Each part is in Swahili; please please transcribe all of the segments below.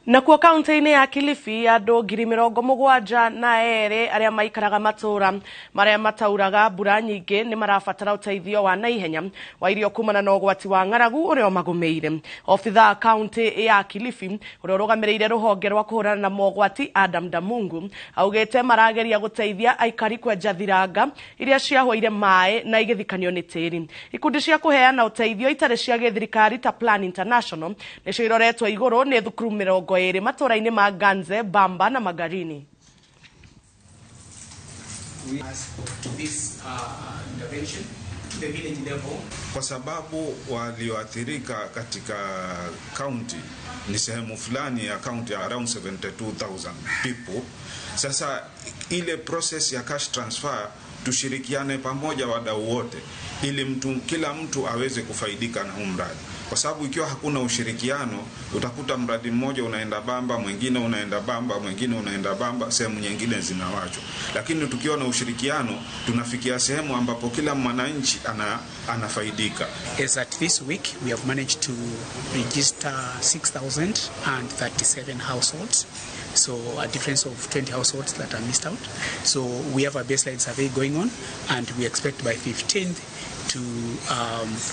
Na kwa kaunti ya Kilifi andũ 72,000 arĩa maikaraga matũra marĩa matauraga mbura nyingĩ nĩ marabatara ũteithio wa naihenya wa irio kumana na ũgwati wa ng'aragu ũrĩa magũmĩire. Obitha kaunti ya Kilifi ũrĩa ũrũgamĩrĩire rũhonge rwa kũhũrana na mogwati Adam Damungu augĩte marageria gũteithia aikari kwenja thiranga iria ciahũire maĩ na igĩthikanio nĩ tĩri. Ikundi cia kũheana ũteithio itarĩ cia gĩthirikari ta Plan International nĩcio iroretwo igũrũ nĩ thukuru 20 matũra-inĩ ma Ganze, Bamba na Magarini. Kwa sababu walioathirika katika county ni sehemu fulani ya county around 72,000 people. Sasa ile process ya cash transfer tushirikiane pamoja wadau wote ili kila mtu aweze kufaidika na mradi. Kwa sababu ikiwa hakuna ushirikiano utakuta mradi mmoja unaenda Bamba, mwingine unaenda Bamba, mwingine unaenda Bamba, sehemu nyingine zinawachwa. Lakini tukiwa na ushirikiano tunafikia sehemu ambapo kila mwananchi anafaidika. As at this week we have managed to register 6,037 households. So a difference of 20 households that are missed out. So we have a baseline survey going on and we expect by 15th to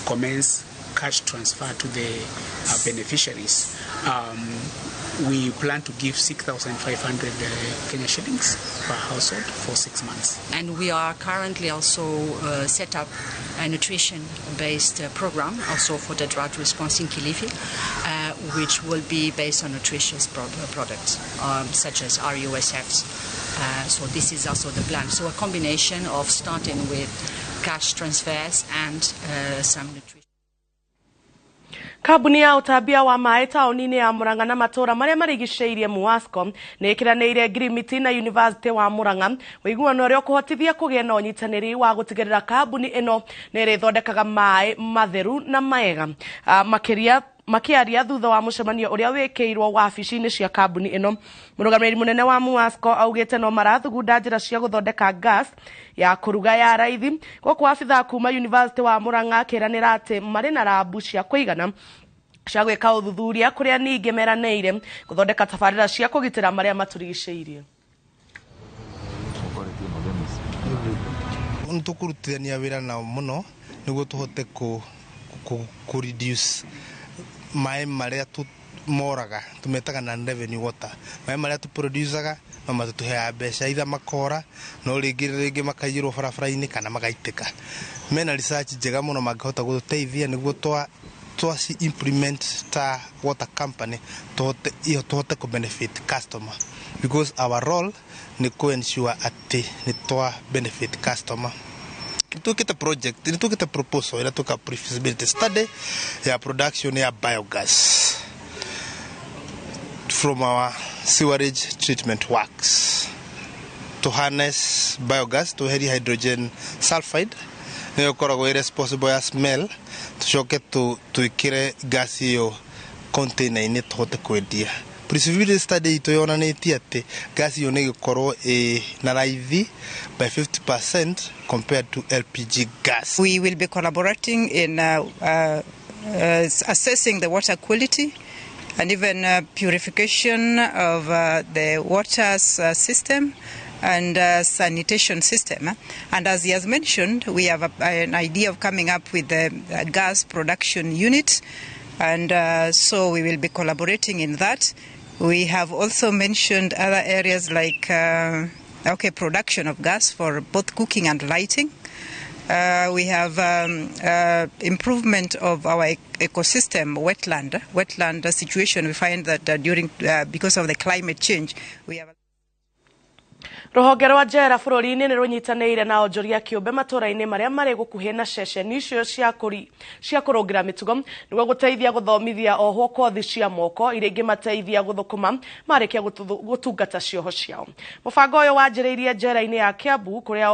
commence cash transfer to the beneficiaries. We plan to give 6,500 Kenya shillings per household for 6 months. And we are currently also set up a nutrition-based program also for the drought response in Kilifi, which will be based on nutritious products such as RUSFs. So this is also the plan. So a combination of starting with cash transfers and some nutrition. Kabuni ya utabia wa maĩ taũni-inĩ ya Murang'a na matũra marĩa marigicĩirie MUASCO nĩ ĩkĩranĩire ngirimiti na University wa Murang'a ũiguano ũrĩa ũkũhotithia kũgĩa na ũnyitanĩri wa gũtigĩrĩra kabuni ĩno nĩ ĩrĩthondekaga maĩ matheru na mega. Makĩaria thutha wa mũcemanio ũrĩa wĩkĩirwo wabici-inĩ cia kabuni ĩno, mũrũgamĩrĩri mũnene wa MUASCO augĩte no marathugunda njĩra cia gũthondeka gas ya kũruga ya raithi. Gũkũ abitha kuma University wa Murang'a akĩranĩra atĩ marĩ na rabu cia kũigana cia gwĩka ũthuthuria kũrĩa ningĩ meranĩire gũthondeka tabarĩra cia kũgitĩra marĩa matũrigicĩirie. Nĩtũkũrutithania wĩra nao mũno nĩguo tũhote ku reduce maĩ marĩa moraga tumetaga na revenue water. Maĩ marĩa tuproducaga no matũheaga mbeca either makora no rĩngĩ makaiyĩrwo barabara-inĩ kana magaitĩka. Mena research njega mũno mangĩhota gũtũteithia nĩguo twaci implement ta water company tũhote ku benefit customer, because our role ni ku ensure atĩ ni twa benefit customer. Tukita project, tukita proposal, ila tuka feasibility study ya production ya biogas from our sewerage treatment works to harness biogas to hydrogen sulfide na yokoragwo responsible ya smell tucoke tuikire gas hiyo container ini tuhote kwendia. Feasibility study ito yonanĩtie atĩ gas hiyo nĩ gĩkorwo na raithi by 50% compared to LPG gas. We will be collaborating in assessing the water quality and even purification of the water system and sanitation system. And as he has mentioned, we have an idea of coming up with a gas production unit, and so we will be collaborating in that. We have also mentioned other areas like production of gas for both cooking and lighting. We have improvement of our ecosystem, wetland situation. We find that because of the climate change, we have Rũhonge rwa njera bũrũri-inĩ nĩ rũnyitanĩire na onjoria kĩũmbe matũra-inĩ marĩa marĩ gũkuhĩ na ceceni icio cia kũrũngira mĩtugo nĩguo gũteithia gũthomithia ohwo kothi cia moko iria ingĩmateithia gũthũkũma marĩkia gũtungata cioho ciao. Mũbango ũyũ wanjĩrĩirie njera-inĩ ya Kiambu kũrĩa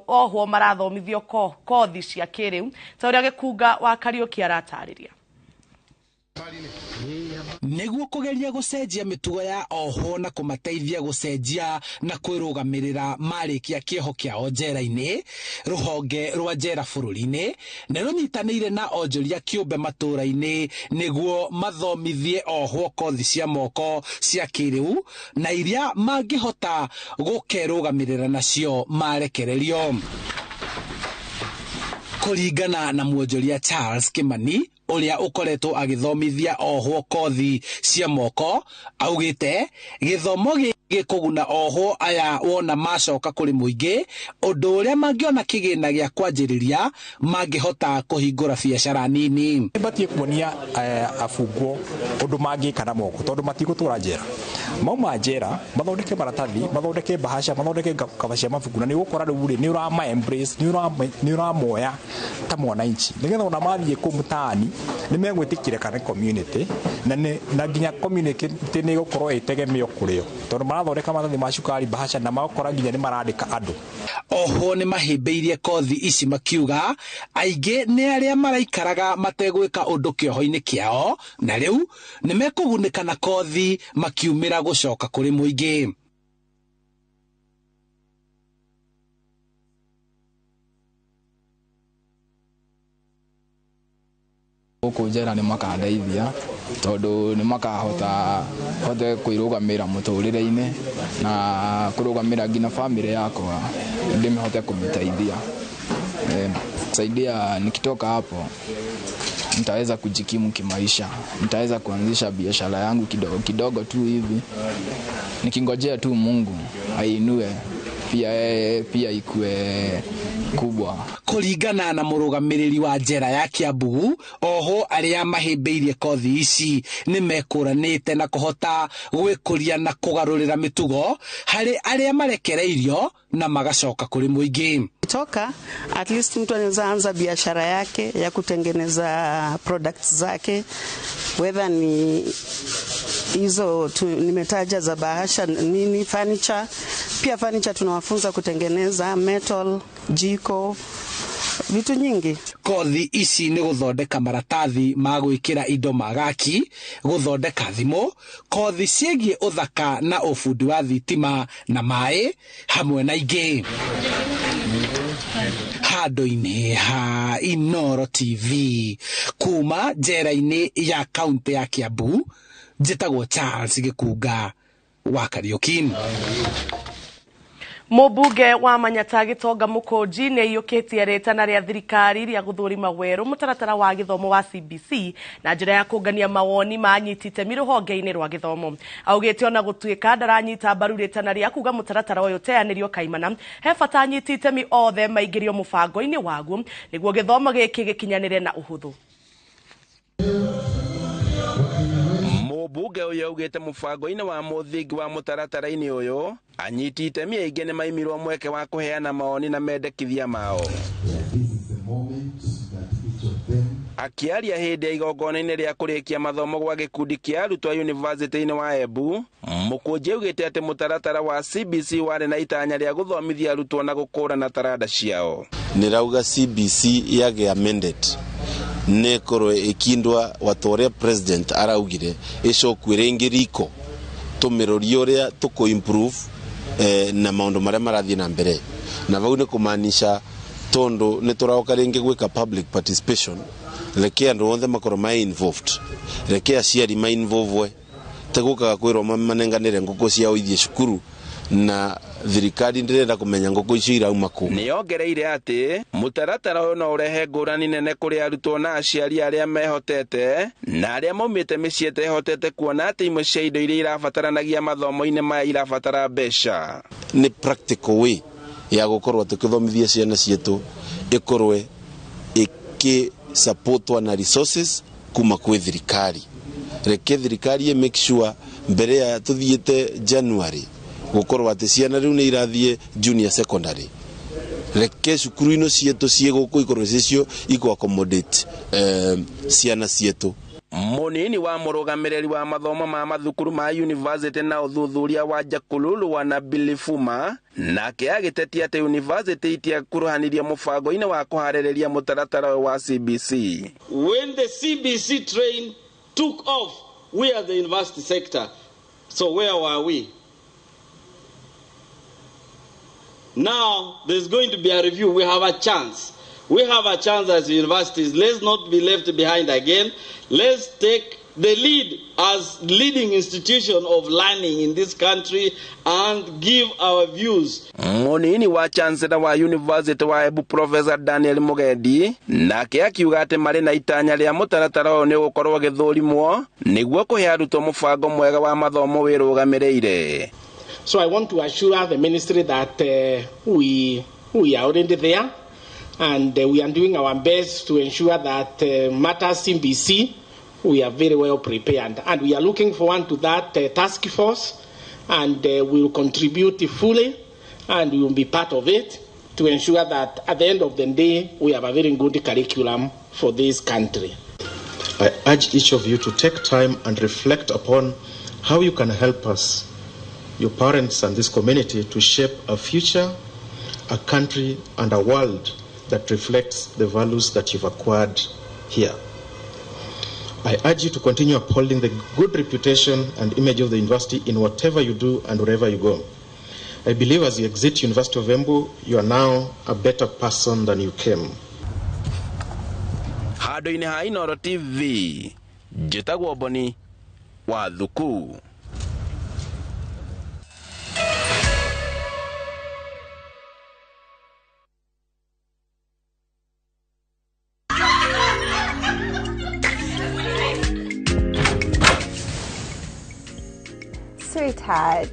ohwo marathomithio kothi cia kĩrĩu ta ũrĩa Gĩkunga wa Kariũki aratarĩria. niguo kugeria gucenjia mitugo ya oho na kumateithia gucenjia na kwirugamirira marikia kieho kiao njera-ini. Ruhonge rwa njera bururi-ini ni runyitanire na onjoria kiumbe matura-ini niguo mathomithie oho kothi cia moko cia kiriu na iria mangihota gukerugamirira nacio marekererio. Kuringana na muonjoria Charles Kimani uria ukoretwo agithomithia oho kothi cia moko, augite githomo gikuguna oho aya wona macoka kuri muingi undu uria mangiona kigina gia kwanjiriria mangihota kuhingura biacara nini. Batie kuonia afugwo undu mangika na moko tondu matigutura njera mauma njera mathondeke maratathi mathondeke bahasha mathondeke kabasha mabuku na ni gukora riu ni urama embrace ni uramoya ta mwananchi nigetha ona mathie ku mutaani ni megwitikire kana community na nginya community ni gukorwo itegemeo kurio tondu marathondeka maratathi ma cukari bahasha na magakora nginya ni marandika andu. Oho ni mahimbiirie kothi ici makiuga aingi ni aria maraikaraga mategwika undu kioho-ini kiao na riu ni mekugunika na kothi makiumira gucoka kuri muingi. Njera ni makandeithia tondu ni makahota kwirugamira muturire-ini na kurugamira ngina family yakwa ndimihote kumiteithia. Saidia nikitoka hapo nitaweza kujikimu kimaisha, nitaweza kuanzisha biashara yangu kidogo kidogo tu hivi nikingojea tu Mungu ainue pia ikue kubwa. Kuringana na murugamiriri wa njera ya Kiambu, oho aria mahimbiirie kothi ici ni mekuranite na kuhota gwikuria na kugarurira mitugo hari aria marekereirio na magacoka kuri muingi. Toka at least mtu anaweza anza biashara yake ya kutengeneza products zake, whether ni hizo nimetaja za bahasha nini, furniture. Pia furniture tunawafunza kutengeneza metal, jiko, vitu nyingi. Kothi ici ni guthondeka maratathi ma gwikira indo magaki, guthondeka thimu, kothi ciegie uthaka na ufundi wa thitima na mai hamwe na ingi. Handu-ini ha Inoro TV kuma njera-ini ya kaunti ya Kiambu, njitagwo Charles Gikunga wa Kariuki. Mubunge wa Manyata Gitonga Mukonji ni iyukitie ritana ria thirikari ria guthurima weru mutaratara wa githomo wa CBC na njira ya kungania mawoni manyitite miruhonge-ini rwa githomo. Augite ona gutuika ndaranyita mbaru ritana ria kuga mutaratara uyu teanirio kaimana he bata anyitite mi othe maingirio mubango-ini waguo niguo githomo giki gikinyanire na uhuthu. Mubunge uyu augite mubango-ini wa muthingi wa mutaratara-ini uyu anyitite mi aingi ni maimirwo mweke wa kuheana maoni na mendekithia mao. Akiaria hindi ya igongona-ini ria kurikia mathomo gwa gikundi kia arutwo university-ini wa Embu, Mukonji augite ati mutaratara wa CBC wari na itanya ria guthomithia arutwo na gukũrana taranda ciao. Nirauga CBC yage amended nekorwe ikindwa watoria president araugire icokwe ingi riko tumiroria uria tuku improve na maundu maria marathie na mbere na vau ni kumanisha tondu ni turaoka ringi gwika public participation reke andu othe makorwo mai involved, reke aciari mai involved tegukaga kwirwo manenganire nguku ciao ithie cukuru na thirikari ndirenda kumenya nguku icio irauma ku. Niongereire ati mutaratara uyu no urehe ngurani nene kuri arutwo na aciari aria mehotete na aria maumite micii etehotete kuona ati imwe cia indo iria irabataranagia mathomo-ini maya irabatara mbeca. Ni practical way ya gukorwo tukithomithia ciana cietu ikorwe supportwa na resources kuma kwi thirikari. Reke thirikari make sure mbere ya tuthiete January gukorwo ati ciana riu ni irathie junior secondary. Reke cukuru ino cietu cie guku ikorwo cicio iko accommodate ciana cietu. Munini wa murugamiriri wa mathomo ma mathukuru ma university na uthuthuria wa Jakululu wa Nabilifuma nake agitetia ati university itia kuruhaniria mubango-ini wa kuhaririria mutaratara wa CBC. When the CBC train took off, we are the university sector. So where were we? Now there's going to be a review. We have a chance. We have a chance as universities. Let's not be left behind again. Let's take the lead as leading institution of learning in this country and give our views. Munini wa chancellor wa university wa Embu Professor Daniel Mugendi nake akiuga ati mari na itanya ria mutaratara uyu ni gukorwo githurimwo niguo kuhe arutwo mubango mwega wa mathomo wirugamirire. So I want to assure the ministry that we are already there, and we are doing our best to ensure that matters CBC, we are very well prepared. And we are looking forward to that task force, and we will contribute fully, and we will be part of it to ensure that at the end of the day, we have a very good curriculum for this country. I urge each of you to take time and reflect upon how you can help us, your parents and this community, to shape a future, a country and a world that reflects the values that you've acquired here. I urge you to continue upholding the good reputation and image of the university in whatever you do and wherever you go. I believe as you exit University of Embu, you are now a better person than you came. Hado-ini ha Inooro TV, Njĩtagwo Boni wa Thuku. Sweetheart,